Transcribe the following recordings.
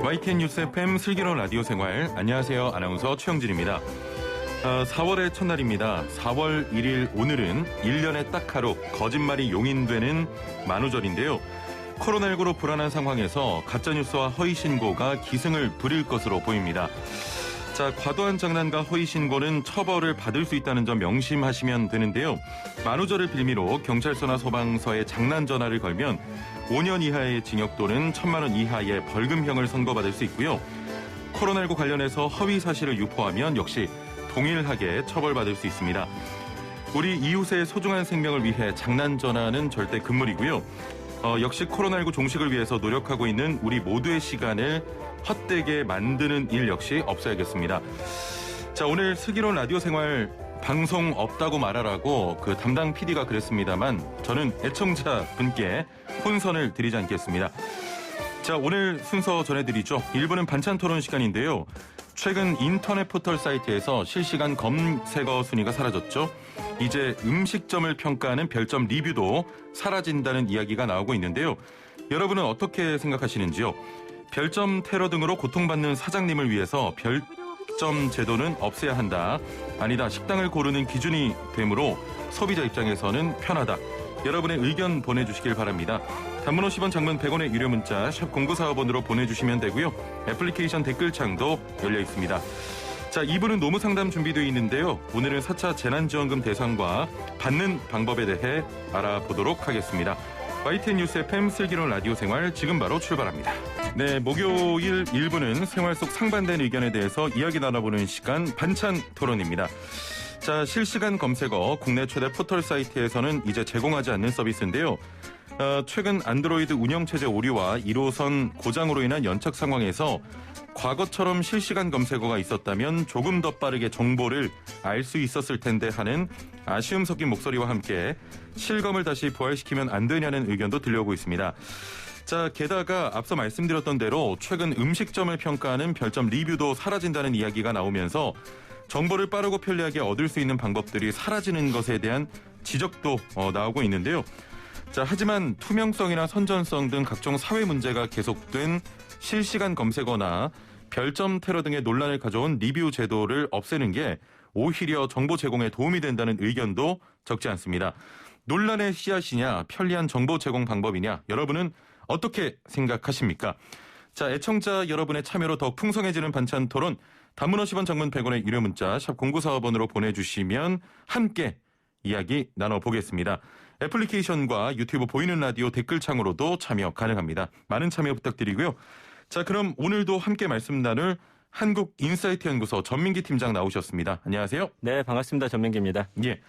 YTN 뉴스 FM 슬기로운 라디오 생활. 안녕하세요. 아나운서 최영진입니다. 4월의 첫날입니다. 4월 1일 오늘은 1년에 딱 하루 거짓말이 용인되는 만우절인데요. 코로나19로 불안한 상황에서 가짜뉴스와 허위신고가 기승을 부릴 것으로 보입니다. 자, 과도한 장난과 허위신고는 처벌을 받을 수 있다는 점 명심하시면 되는데요. 만우절을 빌미로 경찰서나 소방서에 장난 전화를 걸면 5년 이하의 징역 또는 1,000만 원 이하의 벌금형을 선고받을 수 있고요. 코로나19 관련해서 허위 사실을 유포하면 역시 동일하게 처벌받을 수 있습니다. 우리 이웃의 소중한 생명을 위해 장난 전화는 절대 금물이고요. 역시 코로나19 종식을 위해서 노력하고 있는 우리 모두의 시간을 헛되게 만드는 일 역시 없어야겠습니다. 자, 오늘 슬기로운 라디오 생활 방송 없다고 말하라고 그 담당 PD가 그랬습니다만 저는 애청자 분께 혼선을 드리지 않겠습니다. 자, 오늘 순서 전해드리죠. 1부는 반찬 토론 시간인데요. 최근 인터넷 포털 사이트에서 실시간 검색어 순위가 사라졌죠. 이제 음식점을 평가하는 별점 리뷰도 사라진다는 이야기가 나오고 있는데요. 여러분은 어떻게 생각하시는지요? 별점 테러 등으로 고통받는 사장님을 위해서 별점 제도는 없애야 한다. 아니다. 식당을 고르는 기준이 되므로 소비자 입장에서는 편하다. 여러분의 의견 보내주시길 바랍니다. 단문 50원, 장문 100원의 유료 문자 샵 0945번으로 보내주시면 되고요. 애플리케이션 댓글창도 열려 있습니다. 자, 2부는 노무상담 준비되어 있는데요. 오늘은 4차 재난지원금 대상과 받는 방법에 대해 알아보도록 하겠습니다. YTN 뉴스 FM 슬기로운 라디오 생활 지금 바로 출발합니다. 네, 목요일 1부는 생활 속 상반된 의견에 대해서 이야기 나눠보는 시간 반찬 토론입니다. 자, 실시간 검색어 국내 최대 포털 사이트에서는 이제 제공하지 않는 서비스인데요. 최근 안드로이드 운영체제 오류와 1호선 고장으로 인한 연착 상황에서 과거처럼 실시간 검색어가 있었다면 조금 더 빠르게 정보를 알 수 있었을 텐데 하는 아쉬움 섞인 목소리와 함께 실검을 다시 부활시키면 안 되냐는 의견도 들려오고 있습니다. 자, 게다가 앞서 말씀드렸던 대로 최근 음식점을 평가하는 별점 리뷰도 사라진다는 이야기가 나오면서 정보를 빠르고 편리하게 얻을 수 있는 방법들이 사라지는 것에 대한 지적도 나오고 있는데요. 자, 하지만 투명성이나 선전성 등 각종 사회 문제가 계속된 실시간 검색어나 별점 테러 등의 논란을 가져온 리뷰 제도를 없애는 게 오히려 정보 제공에 도움이 된다는 의견도 적지 않습니다. 논란의 씨앗이냐, 편리한 정보 제공 방법이냐, 여러분은 어떻게 생각하십니까? 자, 애청자 여러분의 참여로 더 풍성해지는 반찬 토론, 단문 50원, 장문 100원의 유료 문자 샵 0945번으로 보내주시면 함께 이야기 나눠보겠습니다. 애플리케이션과 유튜브 보이는 라디오 댓글창으로도 참여 가능합니다. 많은 참여 부탁드리고요. 자, 그럼 오늘도 함께 말씀 나눌 한국인사이트 연구소 전민기 팀장 나오셨습니다. 안녕하세요. 네, 반갑습니다. 전민기입니다. 예.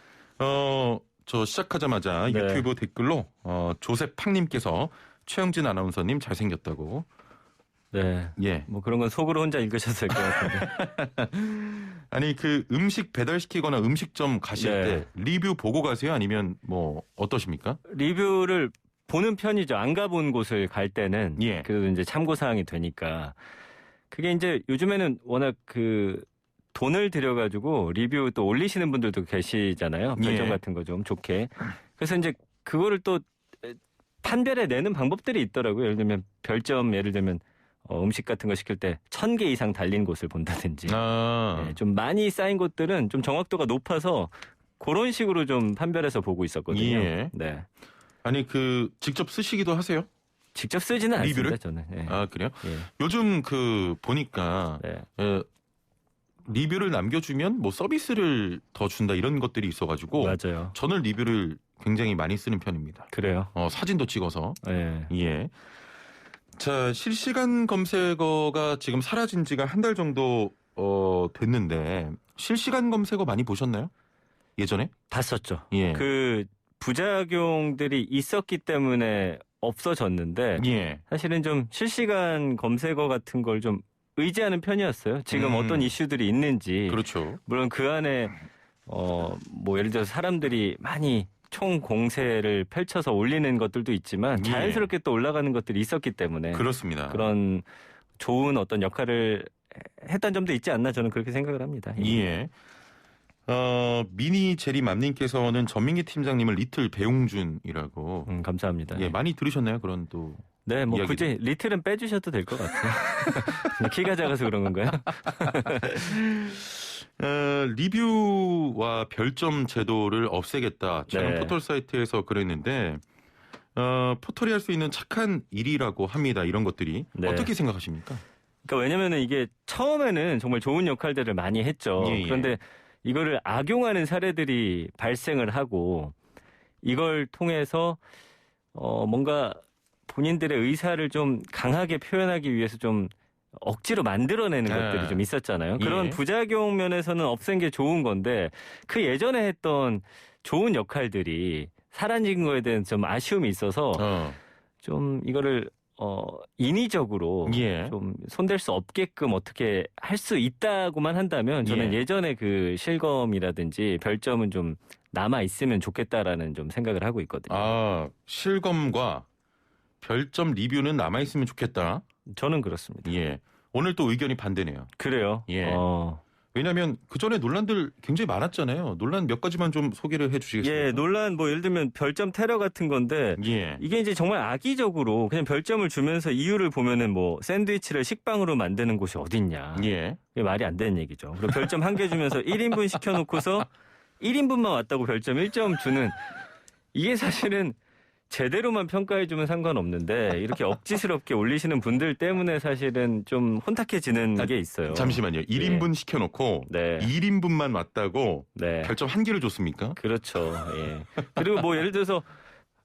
저 시작하자마자 네. 유튜브 댓글로 조셉팡님께서 최영진 아나운서님 잘생겼다고. 네. 예. 뭐 그런 건 속으로 혼자 읽으셨을 것 같은데. 아니, 그 음식 배달시키거나 음식점 가실 네. 때 리뷰 보고 가세요? 아니면 뭐 어떠십니까? 리뷰를 보는 편이죠. 안 가본 곳을 갈 때는. 예. 그래도 이제 참고사항이 되니까. 그게 이제 요즘에는 워낙 그 돈을 들여가지고 리뷰 또 올리시는 분들도 계시잖아요. 별점 예. 같은 거 좀 좋게. 그래서 이제 그거를 또 판별해 내는 방법들이 있더라고요. 예를 들면 별점, 예를 들면 음식 같은 거 시킬 때 1,000개 이상 달린 곳을 본다든지. 아. 네, 좀 많이 쌓인 곳들은 좀 정확도가 높아서 그런 식으로 좀 판별해서 보고 있었거든요. 예. 네. 아니, 그 직접 쓰시기도 하세요? 직접 쓰지는 리뷰를? 않습니다, 저는. 네. 아, 그래요? 예. 요즘 그 보니까 네. 리뷰를 남겨주면 뭐 서비스를 더 준다 이런 것들이 있어가지고 맞아요. 저는 리뷰를 굉장히 많이 쓰는 편입니다. 그래요. 사진도 찍어서. 네. 예. 자, 실시간 검색어가 지금 사라진 지가 한 달 정도 됐는데 실시간 검색어 많이 보셨나요? 예전에? 봤었죠. 예. 그 부작용들이 있었기 때문에 없어졌는데 예. 사실은 좀 실시간 검색어 같은 걸 좀 의지하는 편이었어요. 지금 어떤 이슈들이 있는지. 그렇죠. 물론 그 안에 뭐 예를 들어서 사람들이 많이 총 공세를 펼쳐서 올리는 것들도 있지만 예. 자연스럽게 또 올라가는 것들이 있었기 때문에 그렇습니다. 그런 좋은 어떤 역할을 했던 점도 있지 않나 저는 그렇게 생각을 합니다. 예. 미니 제리맘님께서는 전민기 팀장님을 리틀 배용준이라고. 감사합니다. 예, 많이 들으셨나요? 그런 또. 네, 뭐 이야기도. 굳이 리틀은 빼주셔도 될 것 같아요. 키가 작아서 그런 건가요? 리뷰와 별점 제도를 없애겠다. 최근 네. 포털 사이트에서 그랬는데 포털이 할 수 있는 착한 일이라고 합니다. 이런 것들이 네. 어떻게 생각하십니까? 그러니까 왜냐면은 이게 처음에는 정말 좋은 역할들을 많이 했죠. 예, 예. 그런데 이거를 악용하는 사례들이 발생을 하고 이걸 통해서 뭔가 본인들의 의사를 좀 강하게 표현하기 위해서 좀 억지로 만들어내는 네. 것들이 좀 있었잖아요. 그런 예. 부작용 면에서는 없앤 게 좋은 건데 그 예전에 했던 좋은 역할들이 사라진 거에 대한 좀 아쉬움이 있어서 좀 이거를 인위적으로 예. 좀 손댈 수 없게끔 어떻게 할 수 있다고만 한다면 저는 예. 예전에 그 실검이라든지 별점은 좀 남아 있으면 좋겠다라는 좀 생각을 하고 있거든요. 실검과 별점 리뷰는 남아 있으면 좋겠다. 저는 그렇습니다. 예. 오늘 또 의견이 반대네요. 그래요. 예. 왜냐하면 그 전에 논란들 굉장히 많았잖아요. 논란 몇 가지만 좀 소개를 해주시겠습니까? 예, 논란 뭐 예를 들면 별점 테러 같은 건데 예. 이게 이제 정말 악의적으로 그냥 별점을 주면서 이유를 보면은 뭐 샌드위치를 식빵으로 만드는 곳이 어딨냐. 예. 이게 말이 안 되는 얘기죠. 그리고 별점 1개 주면서 1인분 시켜놓고서 1인분만 왔다고 별점 1점 주는 이게 사실은 제대로만 평가해주면 상관없는데 이렇게 억지스럽게 올리시는 분들 때문에 사실은 좀 혼탁해지는 게 있어요. 잠시만요. 1인분 시켜놓고 네. 1인분만 왔다고 네. 별점 1개를 줬습니까? 그렇죠. 예. 그리고 뭐 예를 들어서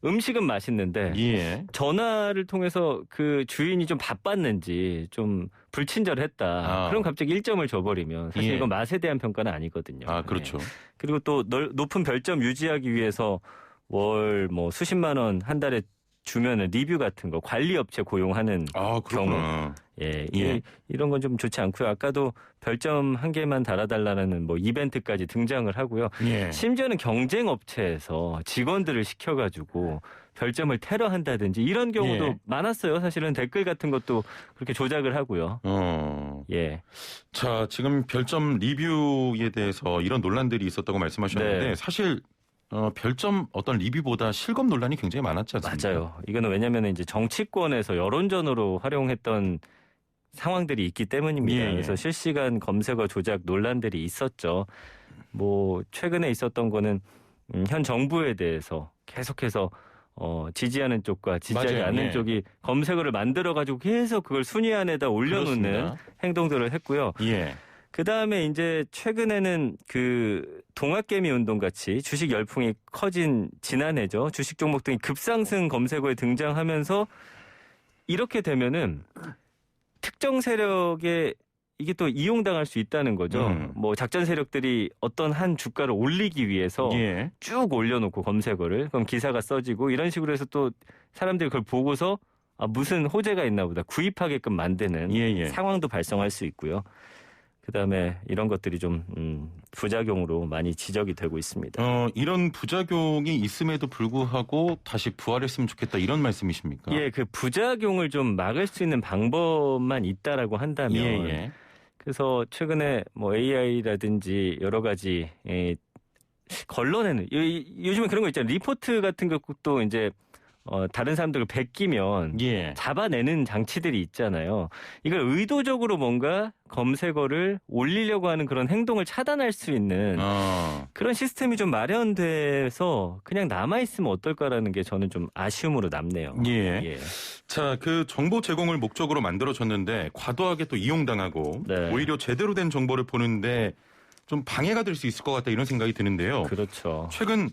음식은 맛있는데 예. 전화를 통해서 그 주인이 좀 바빴는지 좀 불친절했다. 그럼 갑자기 1점을 줘버리면 사실 예. 이건 맛에 대한 평가는 아니거든요. 그렇죠. 예. 그리고 또 높은 별점 유지하기 위해서 월 뭐 수십만 원 한 달에 주면은 리뷰 같은 거 관리 업체 고용하는 그렇구나. 예, 예. 이런 건 좀 좋지 않고요. 아까도 별점 1개만 달아달라는 뭐 이벤트까지 등장을 하고요. 예. 심지어는 경쟁 업체에서 직원들을 시켜가지고 별점을 테러한다든지 이런 경우도 예. 많았어요. 사실은 댓글 같은 것도 그렇게 조작을 하고요. 예. 자, 지금 별점 리뷰에 대해서 이런 논란들이 있었다고 말씀하셨는데 네. 사실 별점 어떤 리뷰보다 실검 논란이 굉장히 많았지 않습니까? 맞아요. 이거는 왜냐하면 이제 정치권에서 여론전으로 활용했던 상황들이 있기 때문입니다. 예. 그래서 실시간 검색어 조작 논란들이 있었죠. 뭐 최근에 있었던 거는 현 정부에 대해서 계속해서 지지하는 쪽과 지지하지 맞아요. 않는 예. 쪽이 검색어를 만들어 가지고 계속 그걸 순위 안에다 올려놓는 그렇습니다. 행동들을 했고요. 예. 그 다음에 이제 최근에는 그 동학개미 운동 같이 주식 열풍이 커진 지난해죠. 주식 종목 등이 급상승 검색어에 등장하면서 이렇게 되면은 특정 세력에 이게 또 이용당할 수 있다는 거죠. 뭐 작전 세력들이 어떤 한 주가를 올리기 위해서 예. 쭉 올려놓고 검색어를 그럼 기사가 써지고 이런 식으로 해서 또 사람들이 그걸 보고서 무슨 호재가 있나 보다 구입하게끔 만드는 예. 상황도 발생할 수 있고요. 그다음에 이런 것들이 좀 부작용으로 많이 지적이 되고 있습니다. 이런 부작용이 있음에도 불구하고 다시 부활했으면 좋겠다 이런 말씀이십니까? 예, 그 부작용을 좀 막을 수 있는 방법만 있다라고 한다면 예. 그래서 최근에 뭐 AI라든지 여러 가지 걸러내는 요즘에 그런 거 있잖아요. 리포트 같은 것도 이제 다른 사람들을 베끼면 예. 잡아내는 장치들이 있잖아요. 이걸 의도적으로 뭔가 검색어를 올리려고 하는 그런 행동을 차단할 수 있는 그런 시스템이 좀 마련돼서 그냥 남아있으면 어떨까라는 게 저는 좀 아쉬움으로 남네요. 예. 자, 그 정보 제공을 목적으로 만들어졌는데 과도하게 또 이용당하고 네. 오히려 제대로 된 정보를 보는데 좀 방해가 될 수 있을 것 같다 이런 생각이 드는데요. 그렇죠. 최근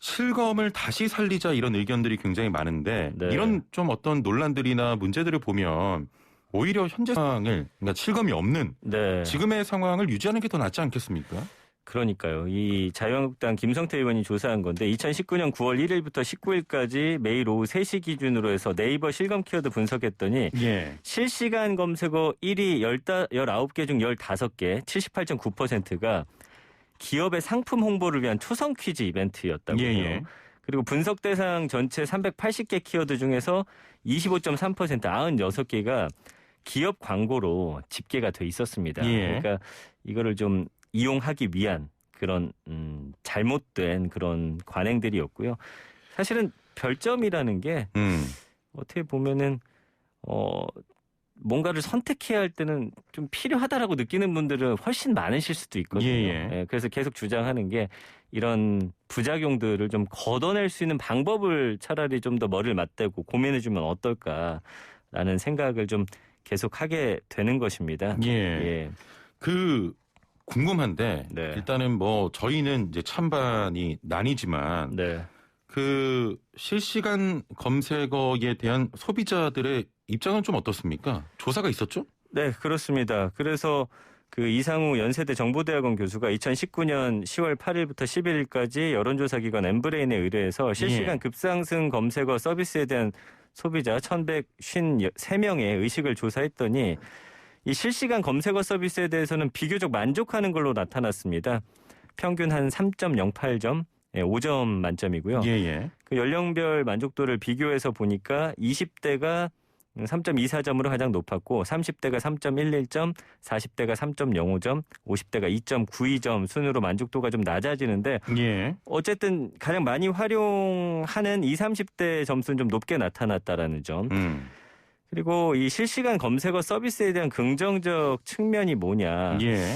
실검을 다시 살리자 이런 의견들이 굉장히 많은데 네. 이런 좀 어떤 논란들이나 문제들을 보면 오히려 현재 상황을 그러니까 실검이 없는 네. 지금의 상황을 유지하는 게 더 낫지 않겠습니까? 그러니까요. 이 자유한국당 김성태 의원이 조사한 건데 2019년 9월 1일부터 19일까지 매일 오후 3시 기준으로 해서 네이버 실검 키워드 분석했더니 예. 실시간 검색어 1위 19개 중 15개 78.9%가 기업의 상품 홍보를 위한 초성 퀴즈 이벤트였다고요. 예. 그리고 분석 대상 전체 380개 키워드 중에서 25.3% 96개가 기업 광고로 집계가 돼 있었습니다. 예. 그러니까 이거를 좀 이용하기 위한 그런 잘못된 그런 관행들이었고요. 사실은 별점이라는 게 어떻게 보면은 뭔가를 선택해야 할 때는 좀 필요하다라고 느끼는 분들은 훨씬 많으실 수도 있거든요. 예. 그래서 계속 주장하는 게 이런 부작용들을 좀 걷어낼 수 있는 방법을 차라리 좀 더 머리를 맞대고 고민해주면 어떨까라는 생각을 좀 계속 하게 되는 것입니다. 예. 그 궁금한데 네. 일단은 뭐 저희는 이제 찬반이 나뉘지만 네. 그 실시간 검색어에 대한 소비자들의 입장은 좀 어떻습니까? 조사가 있었죠? 네, 그렇습니다. 그래서 그 이상우 연세대 정보대학원 교수가 2019년 10월 8일부터 11일까지 여론조사 기관 엠브레인에 의뢰해서 실시간 급상승 검색어 서비스에 대한 소비자 1,153명의 의식을 조사했더니 이 실시간 검색어 서비스에 대해서는 비교적 만족하는 걸로 나타났습니다. 평균 한 3.08점, 5점 만점이고요. 예. 그 연령별 만족도를 비교해서 보니까 20대가 3.24점으로 가장 높았고 30대가 3.11점, 40대가 3.05점, 50대가 2.92점 순으로 만족도가 좀 낮아지는데 예. 어쨌든 가장 많이 활용하는 20, 30대 점수는 좀 높게 나타났다라는 점. 그리고 이 실시간 검색어 서비스에 대한 긍정적 측면이 뭐냐. 예.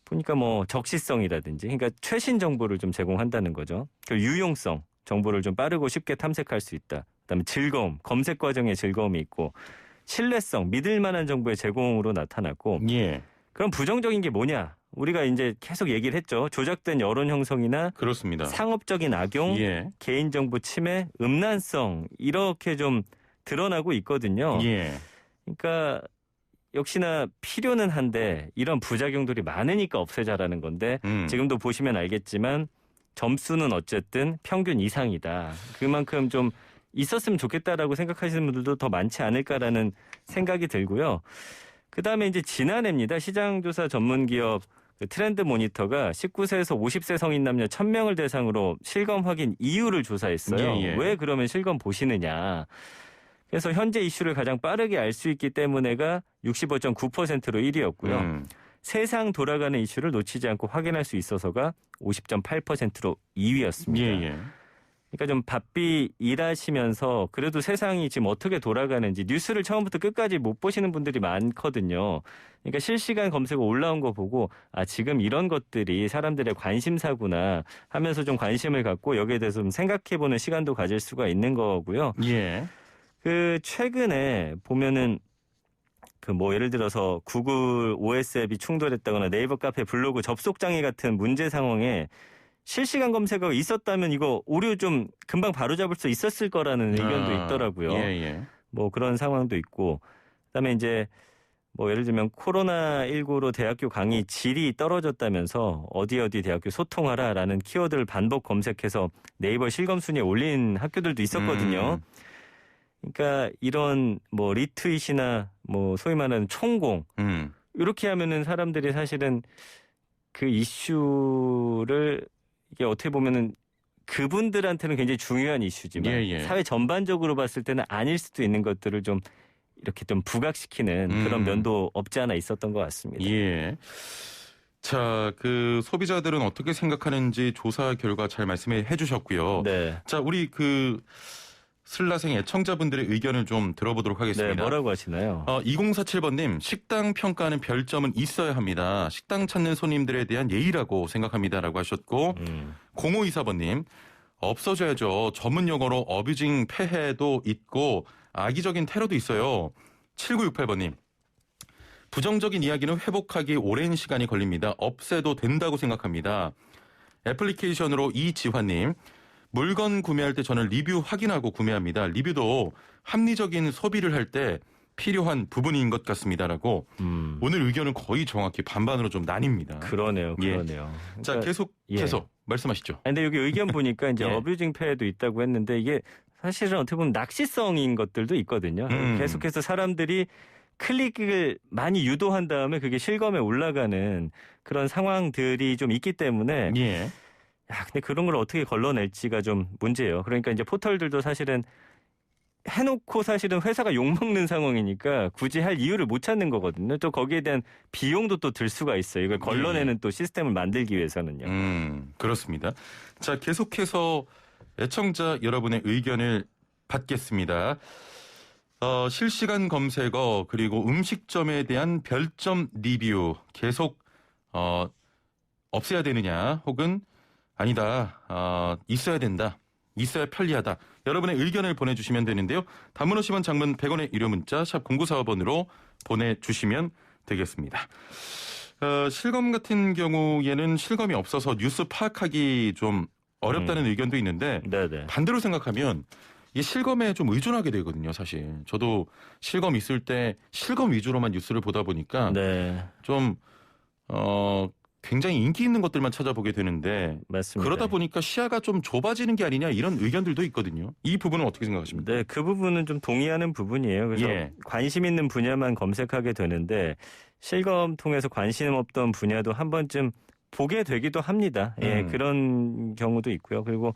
보니까 뭐 적시성이라든지 그러니까 최신 정보를 좀 제공한다는 거죠. 그리고 유용성, 정보를 좀 빠르고 쉽게 탐색할 수 있다. 그다음에 즐거움, 검색 과정의 즐거움이 있고 신뢰성, 믿을 만한 정보의 제공으로 나타났고 예. 그럼 부정적인 게 뭐냐? 우리가 이제 계속 얘기를 했죠. 조작된 여론 형성이나 그렇습니다. 상업적인 악용, 예. 개인정보 침해, 음란성 이렇게 좀 드러나고 있거든요. 예. 그러니까 역시나 필요는 한데 이런 부작용들이 많으니까 없애자라는 건데 지금도 보시면 알겠지만 점수는 어쨌든 평균 이상이다. 그만큼 좀 있었으면 좋겠다라고 생각하시는 분들도 더 많지 않을까라는 생각이 들고요. 그다음에 이제 지난해입니다. 시장조사 전문기업 트렌드 모니터가 19세에서 50세 성인 남녀 1,000명을 대상으로 실검 확인 이유를 조사했어요. 예. 왜 그러면 실검 보시느냐. 그래서 현재 이슈를 가장 빠르게 알 수 있기 때문에가 65.9%로 1위였고요. 세상 돌아가는 이슈를 놓치지 않고 확인할 수 있어서가 50.8%로 2위였습니다. 예. 그러니까 좀 바삐 일하시면서 그래도 세상이 지금 어떻게 돌아가는지 뉴스를 처음부터 끝까지 못 보시는 분들이 많거든요. 그러니까 실시간 검색어 올라온 거 보고 아 지금 이런 것들이 사람들의 관심사구나 하면서 좀 관심을 갖고 여기에 대해서 좀 생각해보는 시간도 가질 수가 있는 거고요. 예. 그 최근에 보면은 그 뭐 예를 들어서 구글 OS 앱이 충돌했다거나 네이버 카페 블로그 접속 장애 같은 문제 상황에 실시간 검색어가 있었다면 이거 오류 좀 금방 바로잡을 수 있었을 거라는 의견도 있더라고요. 예. 뭐 그런 상황도 있고 그다음에 이제 뭐 예를 들면 코로나19로 대학교 강의 질이 떨어졌다면서 어디 대학교 소통하라라는 키워드를 반복 검색해서 네이버 실검 순위에 올린 학교들도 있었거든요. 그러니까 이런 뭐 리트윗이나 뭐 소위 말하는 총공 이렇게 하면은 사람들이 사실은 그 이슈를 이게 어떻게 보면은 그분들한테는 굉장히 중요한 이슈지만 사회 전반적으로 봤을 때는 아닐 수도 있는 것들을 좀 이렇게 좀 부각시키는 그런 면도 없지 않아 있었던 것 같습니다. 예. 자, 그 소비자들은 어떻게 생각하는지 조사 결과 잘 말씀해 주셨고요. 네. 자, 우리 그 슬라생 애청자분들의 의견을 좀 들어보도록 하겠습니다. 네, 뭐라고 하시나요? 2047번님, 식당 평가하는 별점은 있어야 합니다. 식당 찾는 손님들에 대한 예의라고 생각합니다라고 하셨고 0524번님, 없어져야죠. 전문 용어로 어뷰징 폐해도 있고 악의적인 테러도 있어요. 7968번님, 부정적인 이야기는 회복하기 오랜 시간이 걸립니다. 없애도 된다고 생각합니다. 애플리케이션으로 이지환님, 물건 구매할 때 저는 리뷰 확인하고 구매합니다. 리뷰도 합리적인 소비를 할 때 필요한 부분인 것 같습니다라고 오늘 의견은 거의 정확히 반반으로 좀 나뉩니다. 그러네요. 예. 그러니까, 자, 계속해서 말씀하시죠. 근데 여기 의견 보니까 이제 예. 어뷰징 폐해도 있다고 했는데 이게 사실은 어떻게 보면 낚시성인 것들도 있거든요. 계속해서 사람들이 클릭을 많이 유도한 다음에 그게 실검에 올라가는 그런 상황들이 좀 있기 때문에 예. 근데 그런 걸 어떻게 걸러낼지가 좀 문제예요. 그러니까 이제 포털들도 사실은 해놓고 사실은 회사가 욕먹는 상황이니까 굳이 할 이유를 못 찾는 거거든요. 또 거기에 대한 비용도 또 들 수가 있어요. 이걸 걸러내는 또 시스템을 만들기 위해서는요. 그렇습니다. 자, 계속해서 애청자 여러분의 의견을 받겠습니다. 실시간 검색어 그리고 음식점에 대한 별점 리뷰 계속 없애야 되느냐 혹은 아니다 있어야 된다. 있어야 편리하다. 여러분의 의견을 보내주시면 되는데요. 단문 50원 장문 100원의 유료 문자 샵 0945번으로 보내주시면 되겠습니다. 실검 같은 경우에는 실검이 없어서 뉴스 파악하기 좀 어렵다는 의견도 있는데 네네. 반대로 생각하면 이 실검에 좀 의존하게 되거든요. 사실 저도 실검 있을 때 실검 위주로만 뉴스를 보다 보니까 네. 좀 굉장히 인기 있는 것들만 찾아보게 되는데 맞습니다. 그러다 보니까 시야가 좀 좁아지는 게 아니냐 이런 의견들도 있거든요. 이 부분은 어떻게 생각하십니까? 네, 그 부분은 좀 동의하는 부분이에요. 그래서 예. 관심 있는 분야만 검색하게 되는데 실검 통해서 관심 없던 분야도 한 번쯤 보게 되기도 합니다. 예, 그런 경우도 있고요. 그리고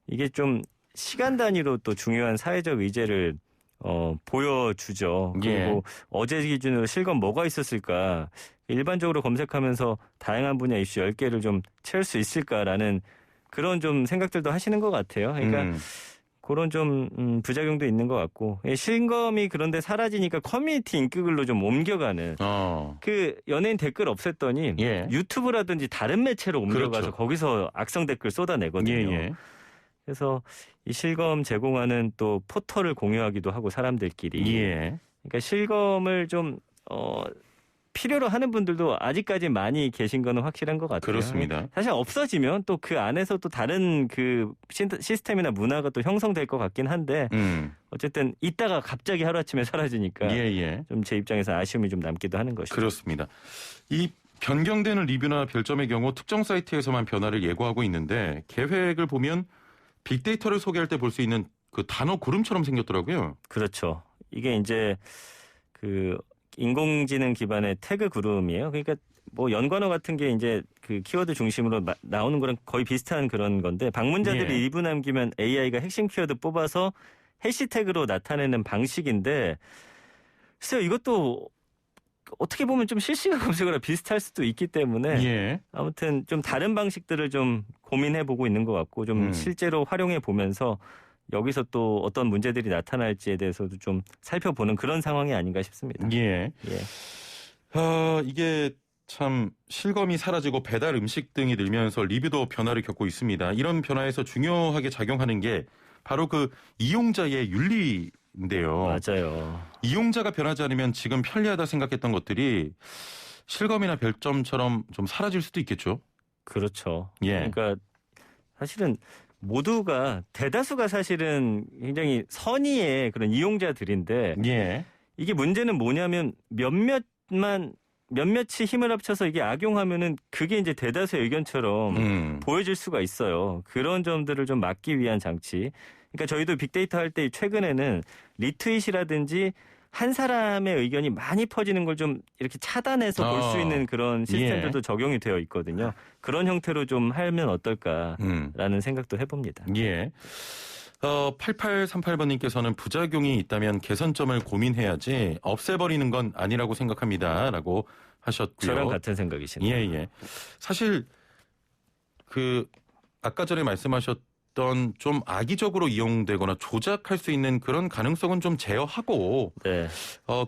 이게 좀 시간 단위로 또 중요한 사회적 의제를 보여주죠. 그리고 예. 어제 기준으로 실검 뭐가 있었을까? 일반적으로 검색하면서 다양한 분야 이슈 10개를 좀 채울 수 있을까라는 그런 좀 생각들도 하시는 것 같아요. 그러니까 그런 좀 부작용도 있는 것 같고 실검이 그런데 사라지니까 커뮤니티 인기글로 좀 옮겨가는 그 연예인 댓글 없앴더니 예. 유튜브라든지 다른 매체로 옮겨가서 그렇죠. 거기서 악성 댓글 쏟아내거든요. 예. 그래서 이 실검 제공하는 또 포털을 공유하기도 하고 사람들끼리. 예. 그러니까 실검을 좀 필요로 하는 분들도 아직까지 많이 계신 거는 확실한 것 같아요. 그렇습니다. 사실 없어지면 또 그 안에서 또 다른 그 시스템이나 문화가 또 형성될 것 같긴 한데 어쨌든 있다가 갑자기 하루아침에 사라지니까 예. 좀 제 입장에서 아쉬움이 좀 남기도 하는 것이죠. 그렇습니다. 이 변경되는 리뷰나 별점의 경우 특정 사이트에서만 변화를 예고하고 있는데 계획을 보면 빅데이터를 소개할 때 볼 수 있는 그 단어 구름처럼 생겼더라고요. 그렇죠. 이게 이제 그 인공지능 기반의 태그 구름이에요. 그러니까 뭐 연관어 같은 게 이제 그 키워드 중심으로 나오는 거랑 거의 비슷한 그런 건데 방문자들이 예. 2분 남기면 AI가 핵심 키워드 뽑아서 해시태그로 나타내는 방식인데 글쎄요 이것도 어떻게 보면 좀 실시간 검색어랑 비슷할 수도 있기 때문에 예. 아무튼 좀 다른 방식들을 좀 고민해보고 있는 것 같고 좀 실제로 활용해 보면서 여기서 또 어떤 문제들이 나타날지에 대해서도 좀 살펴보는 그런 상황이 아닌가 싶습니다. 예. 예. 이게 참 실검이 사라지고 배달 음식 등이 늘면서 리뷰도 변화를 겪고 있습니다. 이런 변화에서 중요하게 작용하는 게 바로 그 이용자의 윤리인데요. 맞아요. 이용자가 변하지 않으면 지금 편리하다 생각했던 것들이 실검이나 별점처럼 좀 사라질 수도 있겠죠. 그렇죠. 예. 그러니까 사실은 모두가 대다수가 사실은 굉장히 선의의 그런 이용자들인데 예. 이게 문제는 뭐냐면 몇몇이 힘을 합쳐서 이게 악용하면은 그게 이제 대다수의 의견처럼 보여질 수가 있어요. 그런 점들을 좀 막기 위한 장치. 그러니까 저희도 빅데이터 할 때 최근에는 리트윗이라든지 한 사람의 의견이 많이 퍼지는 걸 좀 이렇게 차단해서 볼 수 있는 그런 시스템들도 적용이 되어 있거든요. 그런 형태로 좀 하면 어떨까라는 생각도 해봅니다. 예. 8838번님께서는 부작용이 있다면 개선점을 고민해야지 없애버리는 건 아니라고 생각합니다. 라고 하셨고요. 저랑 같은 생각이시네요. 예. 사실 아까 전에 말씀하셨던 좀 악의적으로 이용되거나 조작할 수 있는 그런 가능성은 좀 제어하고 네.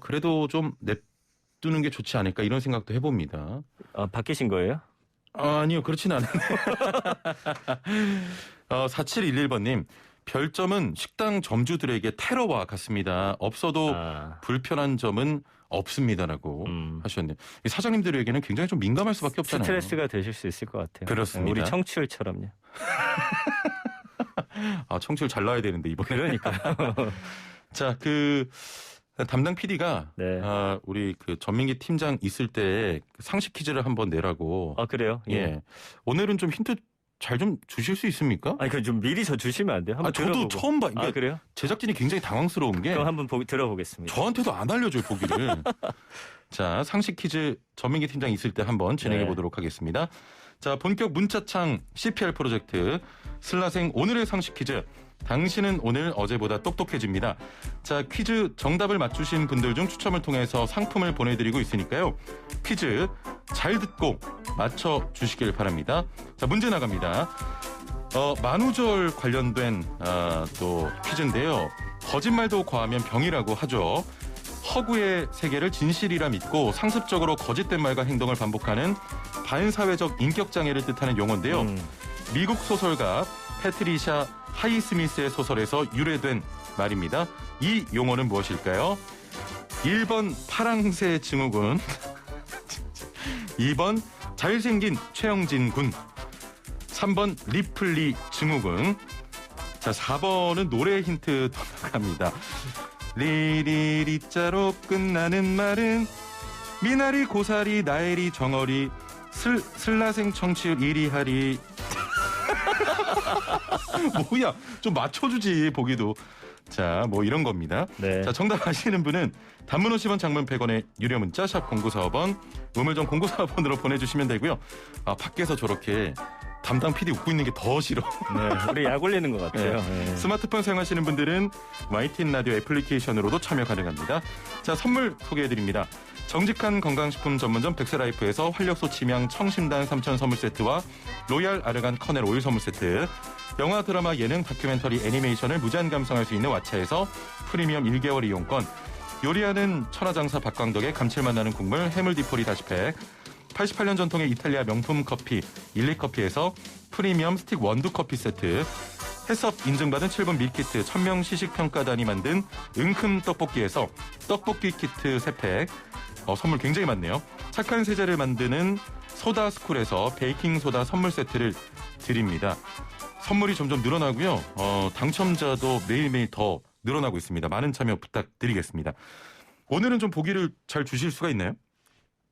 그래도 좀 냅두는 게 좋지 않을까 이런 생각도 해봅니다. 바뀌신 거예요? 아니요. 그렇진 않은데. 4711번님. 별점은 식당 점주들에게 테러와 같습니다. 없어도 불편한 점은 없습니다라고 하셨네요. 사장님들에게는 굉장히 좀 민감할 수밖에 없잖아요. 스트레스가 되실 수 있을 것 같아요. 그렇습니다. 우리 청취율처럼요. 청취율 잘 나와야 되는데 이번에. 그러니까요. 자, 담당 PD가 네. 우리 전민기 팀장 있을 때 상식 퀴즈를 한번 내라고. 그래요? 예. 오늘은 좀 힌트 잘 좀 주실 수 있습니까? 그 좀 미리 저 주시면 안 돼요? 한번 저도 들어보고. 처음 봐. 그래요? 제작진이 굉장히 당황스러운 게 그럼 한번 들어보겠습니다. 저한테도 안 알려줘요, 보기를. 자, 상식 퀴즈 전민기 팀장 있을 때 한번 진행해 보도록 하겠습니다. 자, 본격 문자창 CPR 프로젝트 슬라생 오늘의 상식 퀴즈. 당신은 오늘 어제보다 똑똑해집니다. 자, 퀴즈 정답을 맞추신 분들 중 추첨을 통해서 상품을 보내드리고 있으니까요. 퀴즈 잘 듣고 맞춰주시길 바랍니다. 자, 문제 나갑니다. 만우절 관련된 또 퀴즈인데요. 거짓말도 과하면 병이라고 하죠. 허구의 세계를 진실이라 믿고 상습적으로 거짓된 말과 행동을 반복하는 반사회적 인격장애를 뜻하는 용어인데요. 미국 소설가 패트리샤 하이스미스의 소설에서 유래된 말입니다. 이 용어는 무엇일까요? 1번 파랑새 증후군, 2번 잘생긴 최영진 군, 3번 리플리 증후군. 자, 4번은 노래 힌트 더 나갑니다. 리리리자로 끝나는 말은 미나리 고사리 나엘이 정어리 슬라생 청취율 1위 하리. 뭐야, 좀 맞춰주지 보기도. 자, 뭐 이런 겁니다. 네. 자, 정답 아시는 분은 단문 50원, 장문 100원의 유료 문자 샵 0945번, 우물정 0945번으로 보내주시면 되고요. 아, 밖에서 저렇게 담당 PD 웃고 있는 게 더 싫어. 네, 우리 약 올리는 것 같아요. 네. 스마트폰 사용하시는 분들은 YTN 라디오 애플리케이션으로도 참여 가능합니다. 자, 선물 소개해드립니다. 정직한 건강식품 전문점 백세라이프에서 활력소 치명 청심단 3천 선물 세트와 로얄 아르간 커넬 오일 선물 세트, 영화, 드라마, 예능, 다큐멘터리, 애니메이션을 무제한 감상할 수 있는 왓챠에서 프리미엄 1개월 이용권, 요리하는 천하장사 박광덕의 감칠맛 나는 국물 해물디포리 다시팩, 88년 전통의 이탈리아 명품 커피 일리커피에서 프리미엄 스틱 원두 커피 세트, 해썹 인증받은 7분 밀키트 천명 시식평가단이 만든 은큼 떡볶이에서 떡볶이 키트 3팩, 선물 굉장히 많네요. 착한 세제를 만드는 소다스쿨에서 베이킹소다 선물 세트를 드립니다. 선물이 점점 늘어나고요. 당첨자도 매일매일 더 늘어나고 있습니다. 많은 참여 부탁드리겠습니다. 오늘은 좀 보기를 잘 주실 수가 있나요?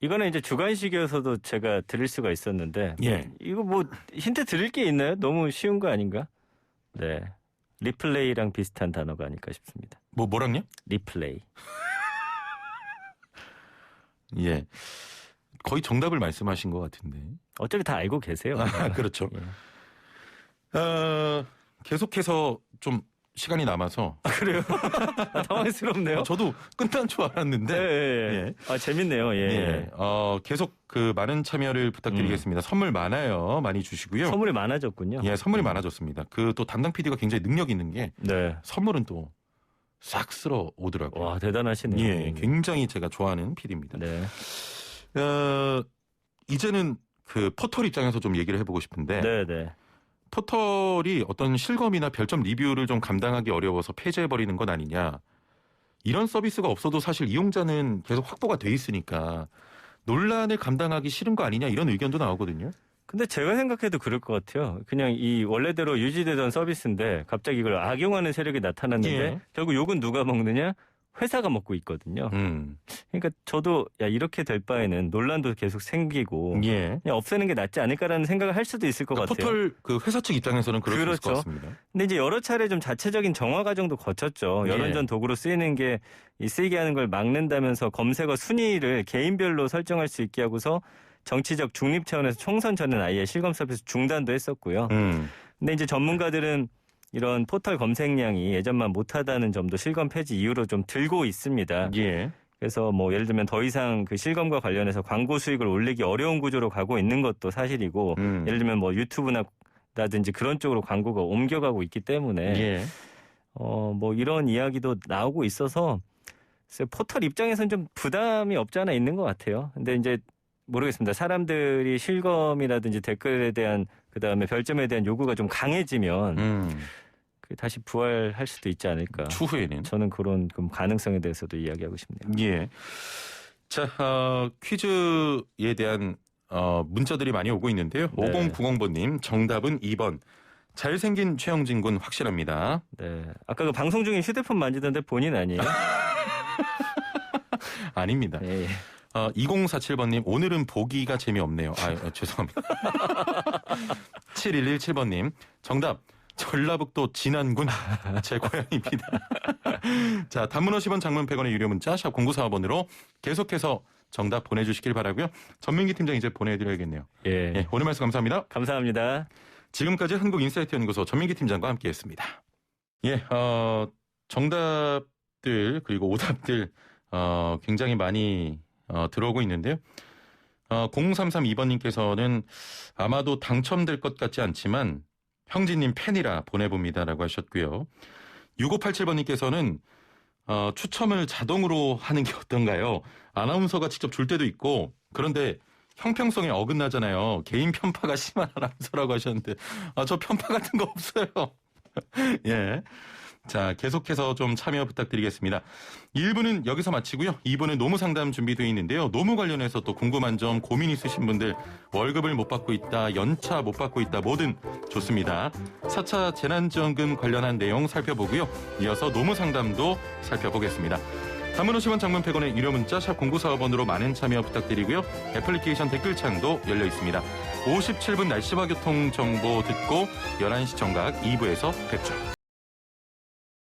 이거는 이제 주간식이어서도 제가 드릴 수가 있었는데 예. 이거 뭐 힌트 드릴 게 있나요? 너무 쉬운 거 아닌가? 네, 리플레이랑 비슷한 단어가 아닐까 싶습니다. 뭐랑요? 리플레이. 예, 거의 정답을 말씀하신 것 같은데. 어차피 다 알고 계세요. 아, 그렇죠. 예. 계속해서 좀 시간이 남아서. 아, 그래요? 당황스럽네요. 저도 끝난 줄 알았는데. 네, 예. 아, 재밌네요. 예. 예. 계속 그 많은 참여를 부탁드리겠습니다. 선물 많아요. 많이 주시고요. 선물이 많아졌군요. 예, 선물이 많아졌습니다. 그 또 담당 PD가 굉장히 능력 있는 게 네. 선물은 또 싹 쓸어 오더라고요. 와, 대단하시네요. 예, 굉장히 제가 좋아하는 PD입니다. 네. 이제는 그 포털 입장에서 좀 얘기를 해보고 싶은데. 네, 네. 포털이 어떤 실검이나 별점 리뷰를 좀 감당하기 어려워서 폐지해버리는 건 아니냐. 이런 서비스가 없어도 사실 이용자는 계속 확보가 돼 있으니까 논란을 감당하기 싫은 거 아니냐 이런 의견도 나오거든요. 근데 제가 생각해도 그럴 것 같아요. 그냥 이 원래대로 유지되던 서비스인데 갑자기 이걸 악용하는 세력이 나타났는데 예. 결국 욕은 누가 먹느냐? 회사가 먹고 있거든요. 그러니까 저도 야 이렇게 될 바에는 논란도 계속 생기고 예. 그냥 없애는 게 낫지 않을까라는 생각을 할 수도 있을 것 그러니까 같아요. 포털 그 회사 측 입장에서는 그럴 수 있을 그렇죠. 것 같습니다. 근데 이제 여러 차례 좀 자체적인 정화 과정도 거쳤죠. 예. 여론전 도구로 쓰이는 게 이 쓰이게 하는 걸 막는다면서 검색어 순위를 개인별로 설정할 수 있게 하고서 정치적 중립 차원에서 총선 전엔 아예 실검 서비스 중단도 했었고요. 근데 이제 전문가들은 이런 포털 검색량이 예전만 못하다는 점도 실검 폐지 이후로 좀 들고 있습니다. 예. 그래서 뭐 예를 들면 더 이상 그 실검과 관련해서 광고 수익을 올리기 어려운 구조로 가고 있는 것도 사실이고 예를 들면 뭐 유튜브나라든지 그런 쪽으로 광고가 옮겨가고 있기 때문에 예. 뭐 이런 이야기도 나오고 있어서 포털 입장에서는 좀 부담이 없지 않아 있는 것 같아요. 근데 이제 모르겠습니다. 사람들이 실검이라든지 댓글에 대한 그다음에 별점에 대한 요구가 좀 강해지면 다시 부활할 수도 있지 않을까. 추후에는. 저는 그런 가능성에 대해서도 이야기하고 싶네요. 예. 자, 퀴즈에 대한 문자들이 많이 오고 있는데요. 네. 5090번님 정답은 2번. 잘생긴 최영진 군 확실합니다. 네. 아까 그 방송 중에 휴대폰 만지던데 본인 아니에요? 아닙니다. 예. 2047번님 오늘은 보기가 재미없네요. 죄송합니다. 7117번님 정답 전라북도 진안군 제 고향입니다. 자, 단문 50원 장문 100원의 유료 문자 샵 0945번으로 계속해서 정답 보내주시길 바라고요. 전민기 팀장 이제 보내드려야겠네요. 예. 예, 오늘 말씀 감사합니다. 감사합니다. 지금까지 한국인사이트 연구소 전민기 팀장과 함께했습니다. 예, 정답들 그리고 오답들 굉장히 많이 들어오고 있는데요. 0332번님께서는 아마도 당첨될 것 같지 않지만 형제님 팬이라 보내봅니다라고 하셨고요. 6587번님께서는 추첨을 자동으로 하는 게 어떤가요? 아나운서가 직접 줄 때도 있고 그런데 형평성에 어긋나잖아요. 개인 편파가 심한 아나운서라고 하셨는데 저 편파 같은 거 없어요. 예. 자, 계속해서 좀 참여 부탁드리겠습니다. 1부는 여기서 마치고요. 2부는 노무 상담 준비되어 있는데요. 노무 관련해서 또 궁금한 점, 고민 있으신 분들 월급을 못 받고 있다, 연차 못 받고 있다, 뭐든 좋습니다. 4차 재난지원금 관련한 내용 살펴보고요. 이어서 노무 상담도 살펴보겠습니다. 단문 50원, 장문 100원의 유료 문자 샵 0945번으로 많은 참여 부탁드리고요. 애플리케이션 댓글창도 열려 있습니다. 57분 날씨와 교통 정보 듣고 11시 정각 2부에서 뵙죠.